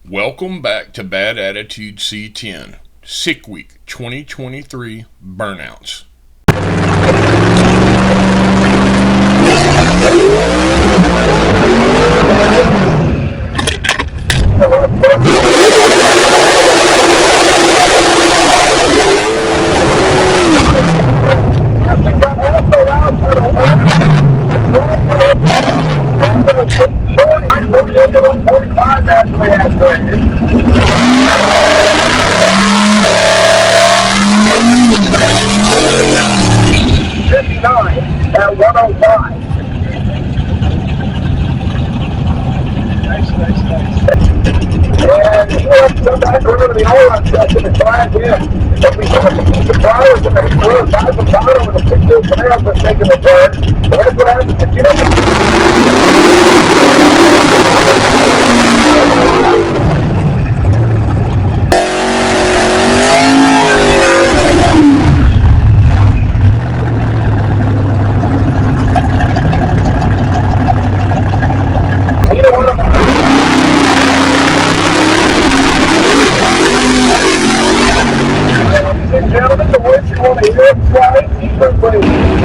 Welcome back to Bad Attitude C10, Sick Week 2023 Burnouts. At 105. And he wants to come back over to the all-out session and try again. But we have to keep the flowers and make sure the guys with bottom with a 6-2 command is taking the turn. So that's what happens if you gentlemen, the words you want to hear, try deeper, please.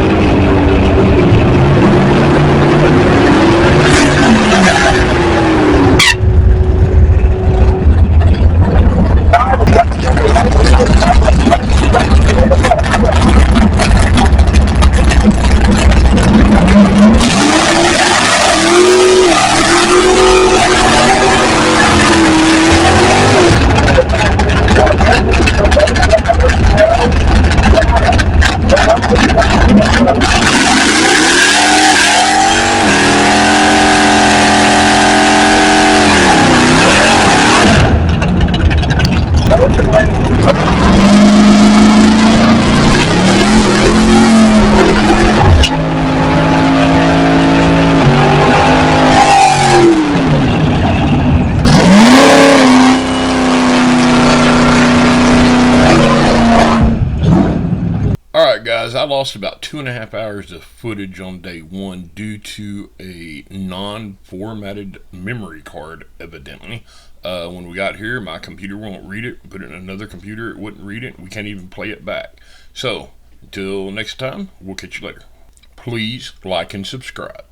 Alright guys, I lost about 2.5 hours of footage on day one due to a non-formatted memory card, evidently. When we got here, my computer won't read it. Put it in another computer, it wouldn't read it. We can't even play it back. So, until next time, we'll catch you later. Please like and subscribe.